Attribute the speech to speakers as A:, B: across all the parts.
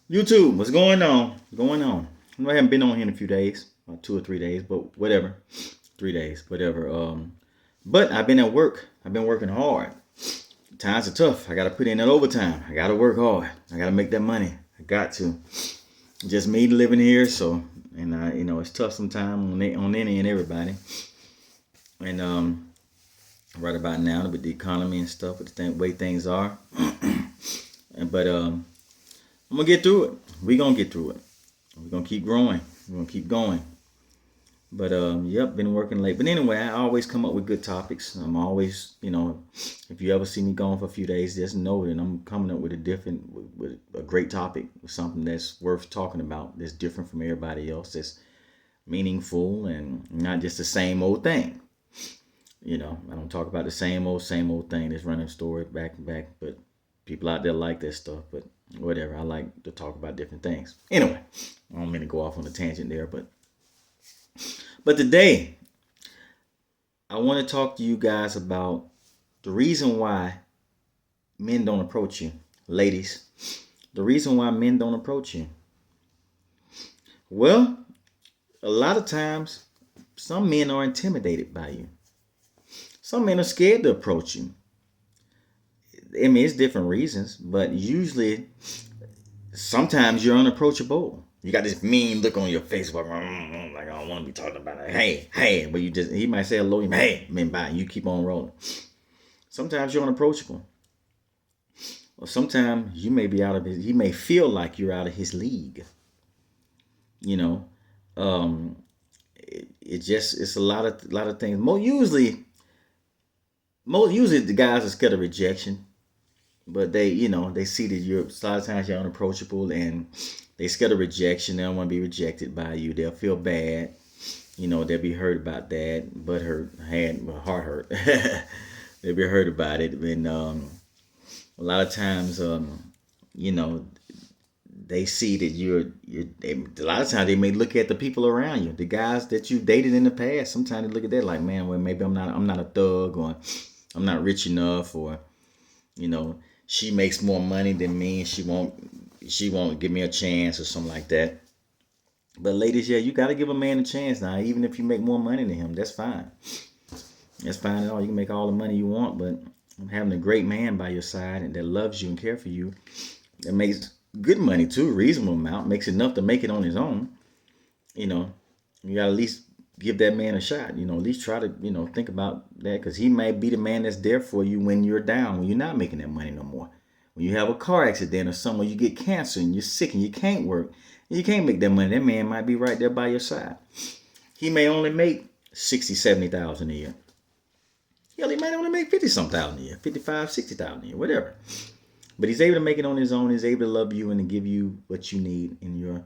A: YouTube, what's going on? What's going on? I haven't been on here in a few days, about 2 or 3 days, but whatever. 3 days, whatever. But I've been at work. I've been working hard. Times are tough. I gotta put in that overtime. I gotta work hard. I gotta make that money. I got to. Just me living here, so and it's tough sometimes on any and everybody. And right about now with the economy and stuff, with the way things are. But I'm gonna get through it. We gonna get through it. We're gonna keep growing. We're gonna keep going. But yep, been working late. But anyway, I always come up with good topics. I'm always, if you ever see me gone for a few days, just know that I'm coming up with with a great topic, with something that's worth talking about, that's different from everybody else, that's meaningful and not just the same old thing. I don't talk about the same old thing that's running story back and back. But people out there like that stuff. But whatever, I like to talk about different things. Anyway, I don't mean to go off on a tangent there, but today I want to talk to you guys about the reason why men don't approach you, ladies. The reason why men don't approach you. Well, a lot of times, some men are intimidated by you. Some men are scared to approach you. I mean, it's different reasons, but usually, sometimes you're unapproachable. You got this mean look on your face, like I don't want to be talking about it. Hey, but he might say hello, hey, man, bye. You keep on rolling. Sometimes you're unapproachable. Or sometimes you may be he may feel like you're out of his league. You know, um, it's a lot of things. Usually the guys are scared of rejection, but they see that a lot of times you're unapproachable and they scared of rejection. They don't want to be rejected by you. They'll feel bad. They'll be hurt about that, but heart hurt. They'll be hurt about it, and a lot of times, you know, they see that a lot of times they may look at the people around you, the guys that you dated in the past. Sometimes they look at that like, man, well, maybe I'm not a thug, or I'm not rich enough, or you know, she makes more money than me, and she won't give me a chance or something like that. But ladies, yeah, you got to give a man a chance now, even if you make more money than him. That's fine. That's fine at all. You can make all the money you want, but having a great man by your side and that loves you and care for you, that makes good money too, reasonable amount, makes enough to make it on his own. You know, you got to at least give that man a shot. At least try to think about that, because he might be the man that's there for you when you're down, when you're not making that money no more. When you have a car accident or somewhere, you get cancer and you're sick and you can't work, and you can't make that money. That man might be right there by your side. He may only make 60, 70,000 a year. Hell, he might only make 50 some thousand a year, 55, 60,000 a year, whatever. But he's able to make it on his own. He's able to love you and to give you what you need in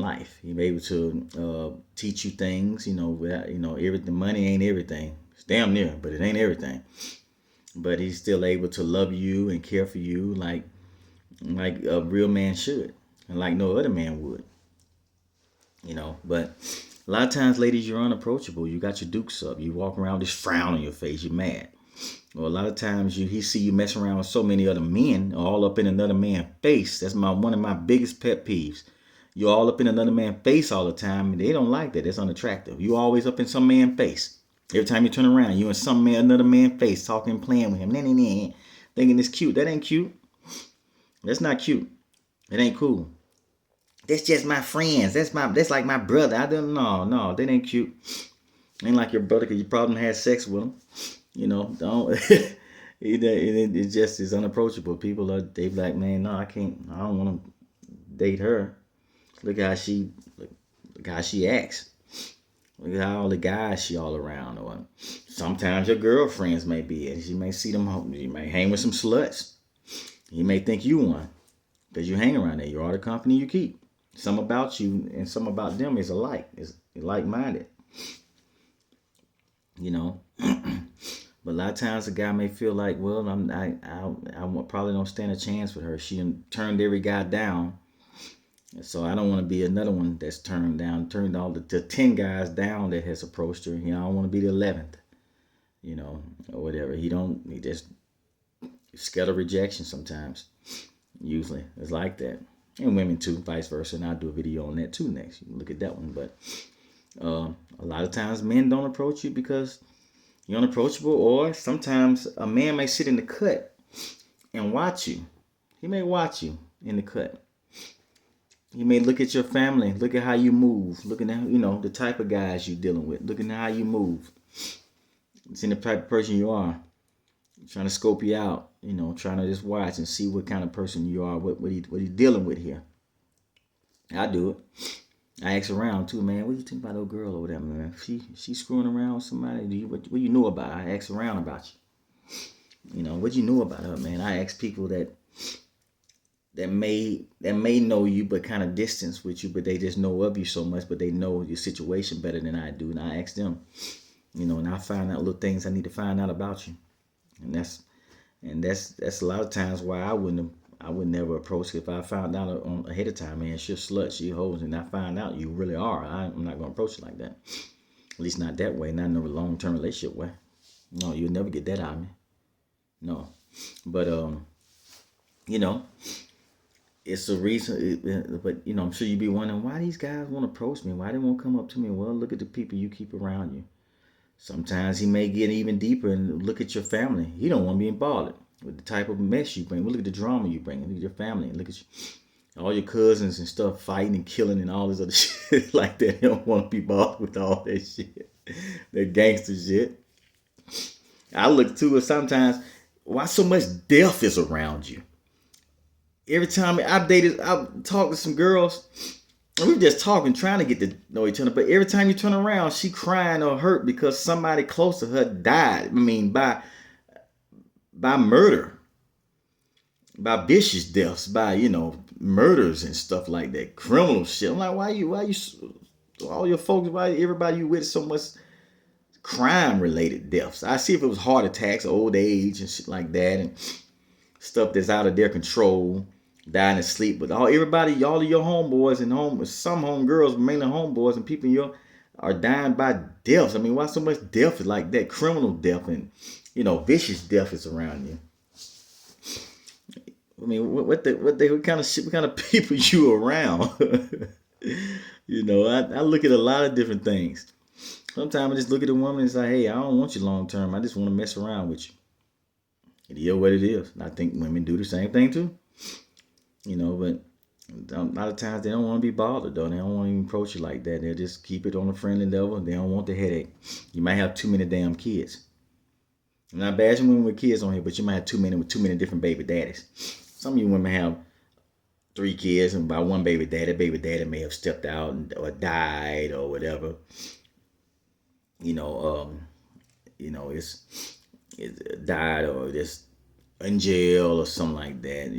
A: life. He's able to teach you things. Everything. Money ain't everything. It's damn near, but it ain't everything. But he's still able to love you and care for you like a real man should, and like no other man would. But a lot of times, ladies, you're unapproachable. You got your dukes up. You walk around with this frown on your face. You're mad. Well, a lot of times he see you messing around with so many other men, all up in another man's face. That's one of my biggest pet peeves. You're all up in another man's face all the time, and they don't like that. That's unattractive. You always up in some man's face. Every time you turn around, you in another man's face, talking and playing with him. Thinking it's cute. That ain't cute. That's not cute. It ain't cool. That's just my friends. That's like my brother. I don't know. No, that ain't cute. Ain't like your brother because you probably had sex with him. Don't. It just is unapproachable. They be like, man, no, I can't. I don't want to date her. Look how she acts. Look at how all the guys she all around. Or sometimes your girlfriends may be it. She may see them. You may hang with some sluts. You may think you one because you hang around there. You're all the company you keep. Some about you and some about them is alike. Is like-minded. You know. But a lot of times a guy may feel like, well, I probably don't stand a chance with her. She turned every guy down. So I don't want to be another one that's turned all the 10 guys down that has approached her. I don't want to be the 11th, or whatever. He just scared of rejection sometimes. Usually it's like that. and women too, vice versa. And I'll do a video on that too next. You can look at that one. But a lot of times men don't approach you because you're unapproachable, or sometimes a man may sit in the cut and watch you. He may watch you in the cut. He may look at your family, look at how you move, looking at the type of guys you're dealing with, looking at how you move, seeing the type of person you are, trying to scope you out, trying to just watch and see what kind of person you are, what he dealing with here. I do it. I ask around too, man. What do you think about old girl over there, man? She screwing around with somebody? What you know about her? I ask around about you. What you know about her, man? I ask people that may know you, but kind of distance with you, but they just know of you so much, but they know your situation better than I do. And I ask them, and I find out little things I need to find out about you. And that's a lot of times why I would never approach her. If I found out ahead of time, man, she's a slut, she hoes, and I find out you really are, I'm not gonna approach it like that. At least not that way, not in a long-term relationship way. No, you'll never get that out of me. No. But it's a reason, but I'm sure you'd be wondering why these guys won't approach me, why they won't come up to me. Well, look at the people you keep around you. Sometimes he may get even deeper and look at your family. He don't want to be bothered with the type of mess you bring. Look at the drama you bring. Look at your family. Look at all your cousins and stuff fighting and killing and all this other shit like that. He don't want to be bothered with all that shit. That gangster shit. I look too, sometimes, why so much death is around you? Every time I talked to some girls, and we just talking, trying to get to know each other. But every time you turn around, she crying or hurt because somebody close to her died. I mean, by murder, by vicious deaths, by murders and stuff like that, criminal shit. I'm like, why you, all your folks, why everybody you with so much crime related deaths? I see if it was heart attacks, old age, and shit like that, and stuff that's out of their control. Dying in sleep, but all of your homeboys and some homegirls, mainly homeboys and people are dying by deaths. I mean, why so much death is like that? Criminal death and vicious death is around you. I mean, what kind of people you around? I look at a lot of different things. Sometimes I just look at a woman and say, hey, I don't want you long term. I just want to mess around with you. It is what it is. And I think women do the same thing too. But a lot of times they don't want to be bothered, though. They don't want to even approach you like that. They'll just keep it on a friendly level. They don't want the headache. You might have too many damn kids. I'm not bashing women with kids on here, but you might have too many different baby daddies. Some of you women have 3 kids, and by one baby daddy may have stepped out or died or whatever. It's died or just in jail or something like that.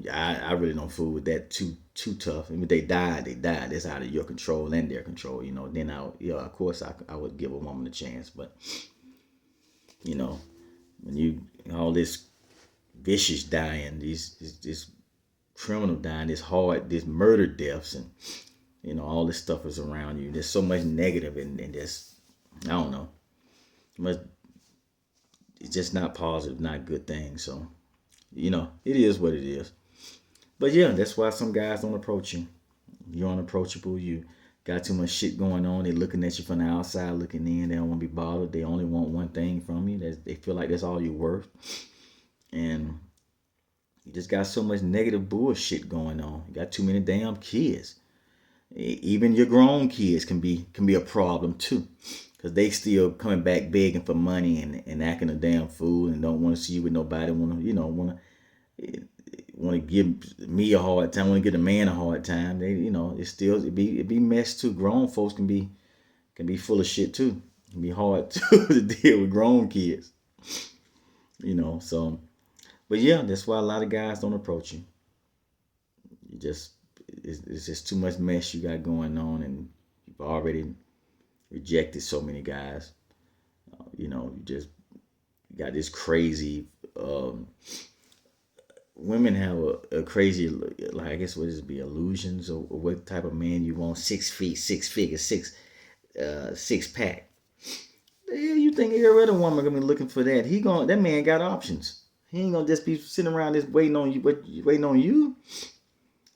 A: I really don't fool with that too tough. And if they died, that's out of your control and their control. Then of course I would give a woman a chance. But when you all this vicious dying, this criminal dying, this murder deaths, and all this stuff is around you. There's so much negative and this, I don't know, it's just not positive, not good things. So, it is what it is. But yeah, that's why some guys don't approach you. You're unapproachable. You got too much shit going on. They're looking at you from the outside, looking in. They don't want to be bothered. They only want one thing from you. They feel like that's all you're worth. And you just got so much negative bullshit going on. You got too many damn kids. Even your grown kids can be a problem too. Because they still coming back begging for money and acting a damn fool and don't want to see you with nobody. Want to give me a hard time. Want to give a man a hard time. It be mess too. Grown folks can be full of shit too. It can be hard too to deal with grown kids. So, but yeah, that's why a lot of guys don't approach you. It's just too much mess you got going on, and you've already rejected so many guys. You just got this crazy. Women have a crazy, like, I guess what is it, be illusions or what type of man you want. 6 feet, 6 figures, 6 pack. The hell you think every other woman gonna be looking for that? That man got options. He ain't gonna just be sitting around just waiting on you.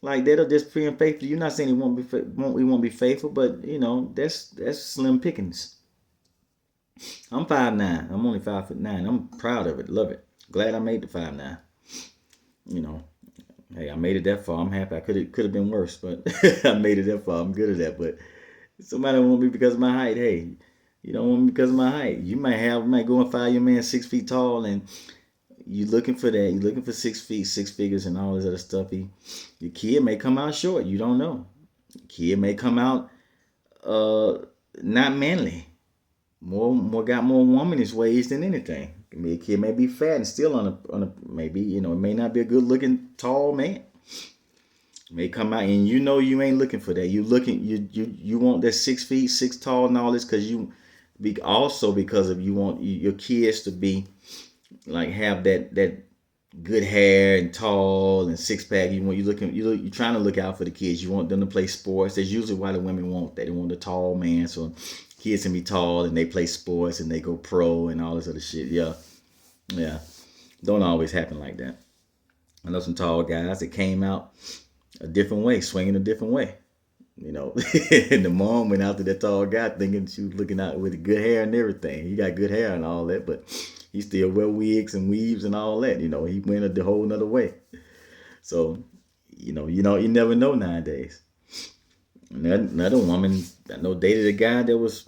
A: Like that'll just be unfaithful. You're not saying we won't be faithful, but you know that's slim pickings. I'm 5'9". I'm only 5'9". I'm proud of it. Love it. Glad I made the 5'9". You know, hey, I made it that far. I'm happy. I could have been worse, but I made it that far. I'm good at that. But somebody want me because of my height. Hey, you don't want me because of my height. You might go and find your man 6 feet tall, and you looking for that. You looking for 6 feet, six figures, and all this other stuff. Your kid may come out short. You don't know. Your kid may come out not manly. More got more womanish ways than anything. A kid may be fat and still on a maybe, you know, it may not be a good looking tall man. May come out and you know you ain't looking for that. You want that 6 feet, six tall and all this because you be also because of you want your kids to be like have that good hair and tall and six pack. You're trying to look out for the kids. You want them to play sports. That's usually why the women want that. They want a tall man, so kids can be tall and they play sports and they go pro and all this other shit. Yeah, yeah. Don't always happen like that. I know some tall guys that came out a different way, swinging a different way. You know, and the mom went after that tall guy thinking she was looking out with good hair and everything. He got good hair and all that, but he still wear wigs and weaves and all that. You know, he went a whole nother way. So, you never know nowadays. Another woman I know dated a guy that was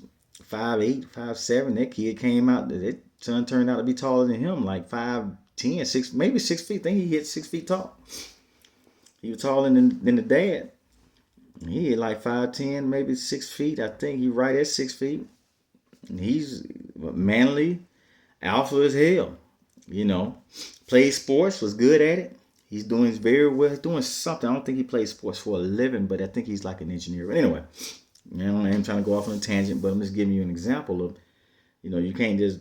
A: 5'8", 5'7". That kid came out. That son turned out to be taller than him, like 5'10", 6, maybe 6 feet. I think he hit 6 feet tall. He was taller than the dad. He hit like 5'10", maybe 6 feet. I think he right at 6 feet. And he's manly, alpha as hell. You know, played sports, was good at it. He's doing very well. He's doing something. I don't think he plays sports for a living, but I think he's like an engineer. But anyway, you know, I'm trying to go off on a tangent, but I'm just giving you an example of, you can't just,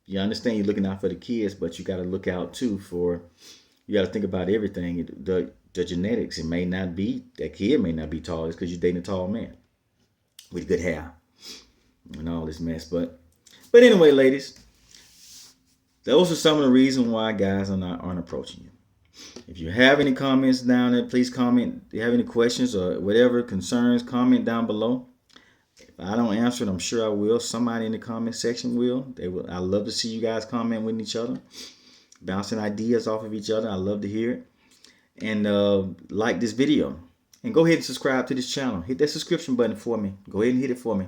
A: you understand you're looking out for the kids, but you got to look out too you got to think about everything. The genetics, it may not be, that kid may not be tall. It's because you're dating a tall man with good hair and all this mess. But anyway, ladies, those are some of the reasons why guys aren't approaching you. If you have any comments down there, please comment. If you have any questions or whatever concerns, comment down below. If I don't answer it, I'm sure I will. Somebody in the comment section will. I love to see you guys comment with each other, bouncing ideas off of each other. I love to hear it. And like this video. And go ahead and subscribe to this channel. Hit that subscription button for me. Go ahead and hit it for me.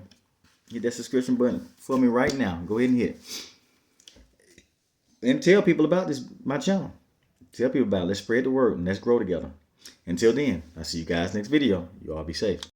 A: Hit that subscription button for me right now. Go ahead and hit it. And tell people about my channel. Tell people about it. Let's spread the word and let's grow together. Until then, I'll see you guys next video. You all be safe.